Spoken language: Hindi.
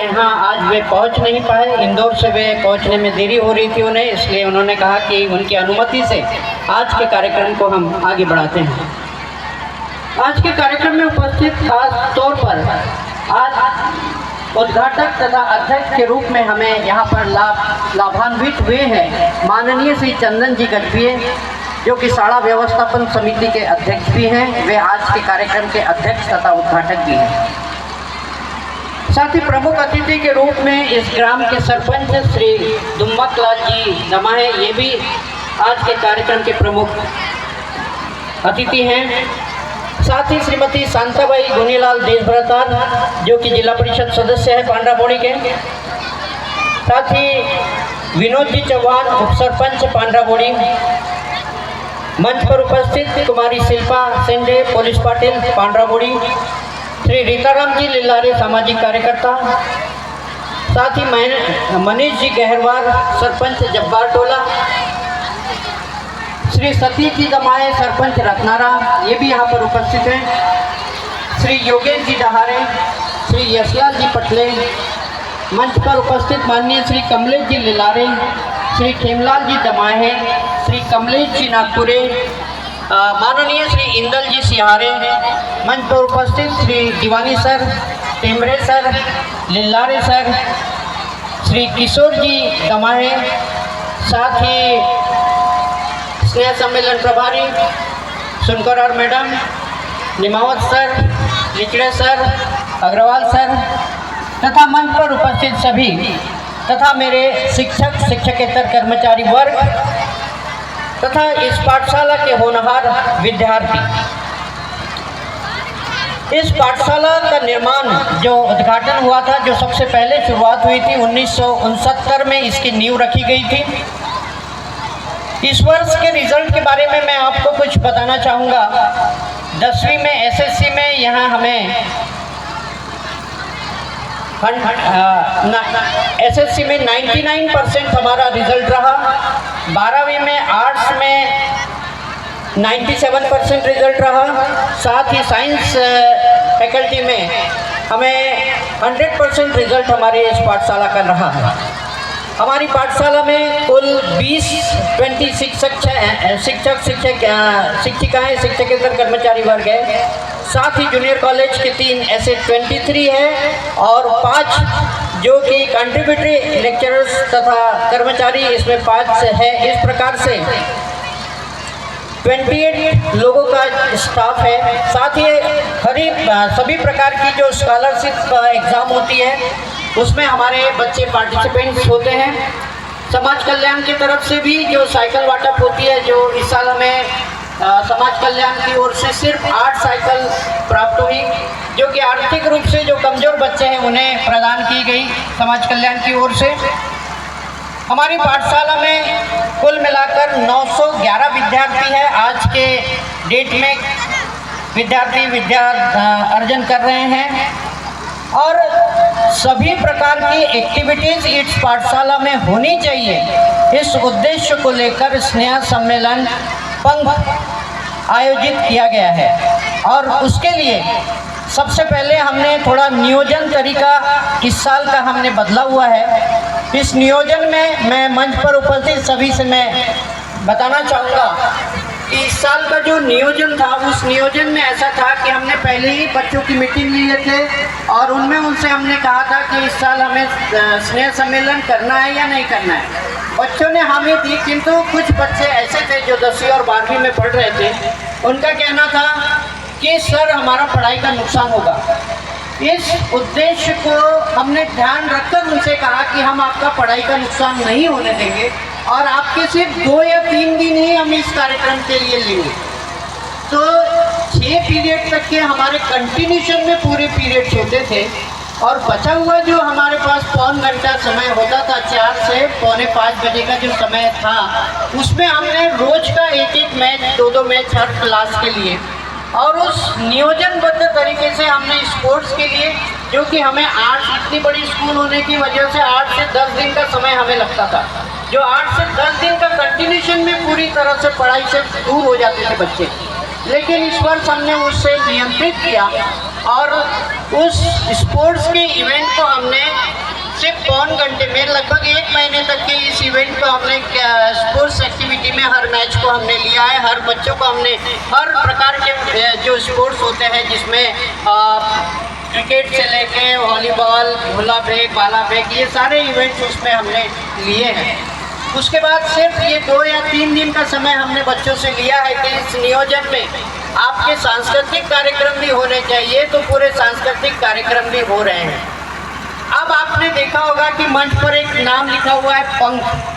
यहाँ आज वे पहुँच नहीं पाए। इंदौर से वे पहुँचने में देरी हो रही थी उन्हें, इसलिए उन्होंने कहा कि उनकी अनुमति से आज के कार्यक्रम को हम आगे बढ़ाते हैं। आज के कार्यक्रम में उपस्थित खास तौर पर आज उद्घाटक तथा अध्यक्ष के रूप में हमें यहाँ पर लाभान्वित हुए हैं माननीय श्री चंदन जी गजभिये, जो कि शाला व्यवस्थापन समिति के अध्यक्ष भी हैं। वे आज के कार्यक्रम के अध्यक्ष तथा उद्घाटक भी हैं। साथ ही प्रमुख अतिथि के रूप में इस ग्राम के सरपंच श्री दुम्मकलाल जी दमाहे, ये भी आज के कार्यक्रम के प्रमुख अतिथि हैं। साथ ही श्रीमती शांताबाई गुनीलाल देशभ्रतार, जो कि जिला परिषद सदस्य है पांड्राबोड़ी के। साथ ही विनोद जी चौहान, उप सरपंच पांड्राबोड़ी। मंच पर उपस्थित कुमारी शिल्पा सेंडे, पुलिस पाटिल पांड्राबोड़ी। श्री रीताराम जी लिल्लारे, सामाजिक कार्यकर्ता। साथ ही मनीष जी गहरवार, सरपंच जब्बार टोला। श्री सतीश जी दमाहे, सरपंच रत्नारा, ये भी यहाँ पर उपस्थित हैं। श्री योगेश जी डहारे, श्री यशलाल जी पटले। मंच पर उपस्थित माननीय श्री कमलेश जी लिलारे, श्री खेमलाल जी दमाहे, श्री कमलेश जी नागपुरे, माननीय श्री इंदल जी सिहारे। मंच पर उपस्थित Shri Diwani sir, Temre sir, Lillare sir, Shri Kishore ji Damahe. साथ ही स्नेह सम्मेलन प्रभारी Sunkar madam, Nimavat sir, Lichde sir, Agrawal sir तथा मंच पर उपस्थित सभी तथा मेरे शिक्षक शिक्षकेतर कर्मचारी वर्ग तथा इस पाठशाला के होनहार विद्यार्थी। इस पाठशाला का निर्माण जो उद्घाटन हुआ था, जो सबसे पहले शुरुआत हुई थी 1969 में इसकी नींव रखी गई थी। इस वर्ष के रिजल्ट के बारे में मैं आपको कुछ बताना चाहूँगा। 10वीं में एसएससी में यहाँ हमें एसएससी में 99% हमारा रिजल्ट रहा। 12वीं में आर्ट्स में 97% रिजल्ट रहा। साथ ही साइंस फैकल्टी में हमें 100% रिजल्ट हमारे इस पाठशाला का रहा है। हमारी पाठशाला में कुल 20 शिक्षिकाएँ शिक्षकेतर कर्मचारी वर्ग है। साथ ही जूनियर कॉलेज के 3 ऐसे 23 है और 5 जो कि कंट्रीब्यूटरी लेक्चरर्स तथा कर्मचारी, इसमें 5 है। इस प्रकार से 28 लोगों का स्टाफ है। साथ ही सभी प्रकार की जो स्कॉलरशिप एग्ज़ाम होती है उसमें हमारे बच्चे पार्टिसिपेंट्स होते हैं। समाज कल्याण की तरफ से भी जो साइकिल वाटअप होती है, जो इस साल हमें समाज कल्याण की ओर से सिर्फ 8 साइकिल प्राप्त हुई, जो कि आर्थिक रूप से जो कमज़ोर बच्चे हैं उन्हें प्रदान की गई समाज कल्याण की ओर से। हमारी पाठशाला में कुल मिलाकर 911 विद्यार्थी है। आज के डेट में विद्यार्थी विद्या अर्जन कर रहे हैं और सभी प्रकार की एक्टिविटीज़ इस पाठशाला में होनी चाहिए। इस उद्देश्य को लेकर स्नेह सम्मेलन पंख आयोजित किया गया है और उसके लिए सबसे पहले हमने थोड़ा नियोजन तरीका इस साल का हमने बदला हुआ है। इस नियोजन में मैं मंच पर उपस्थित सभी से मैं बताना चाहूँगा कि इस साल का जो नियोजन था, उस नियोजन में ऐसा था कि हमने पहले ही बच्चों की मीटिंग लिए थे और उनमें उनसे हमने कहा था कि इस साल हमें स्नेह सम्मेलन करना है या नहीं करना है। बच्चों ने हामी दी, किंतु कुछ बच्चे ऐसे थे जो 10वीं और 12वीं में पढ़ रहे थे। उनका कहना था कि सर हमारा पढ़ाई का नुकसान होगा। इस उद्देश्य को हमने ध्यान रखकर उनसे कहा कि हम आपका पढ़ाई का नुकसान नहीं होने देंगे और आपके सिर्फ 2 या 3 दिन ही हम इस कार्यक्रम के लिए लेंगे। तो 6 पीरियड तक के हमारे कंटिन्यूशन में पूरे पीरियड्स होते थे और बचा हुआ जो हमारे पास पौन घंटा समय होता था, 4 से पौने 5 बजे का जो समय था, उसमें हमने रोज का 1-1 मैच, 2-2 मैच हर क्लास के लिए और उस नियोजनबद्ध तरीके से हमने स्पोर्ट्स के लिए, जो कि हमें 8 इतनी बड़ी स्कूल होने की वजह से 8 से 10 दिन का समय हमें लगता था, जो 8 से 10 दिन का कंटिन्यूशन में पूरी तरह से पढ़ाई से दूर हो जाते थे बच्चे। लेकिन इस वर्ष हमने उससे नियंत्रित किया और उस स्पोर्ट्स के इवेंट को हमने 54 घंटे में लगभग 1 महीने तक के इस इवेंट को हमने स्पोर्ट्स एक्टिविटी में हर मैच को हमने लिया है। हर बच्चों को हमने हर प्रकार के जो स्पोर्ट्स होते हैं जिसमें क्रिकेट से लेके वॉलीबॉल, गोला फेंक, भाला फेंक, ये सारे इवेंट्स उसमें हमने लिए हैं। उसके बाद सिर्फ ये 2 या 3 दिन का समय हमने बच्चों से लिया है कि इस नियोजन में आपके सांस्कृतिक कार्यक्रम भी होने चाहिए, तो पूरे सांस्कृतिक कार्यक्रम भी हो रहे हैं। अब आपने देखा होगा कि मंच पर एक नाम लिखा हुआ है पंख।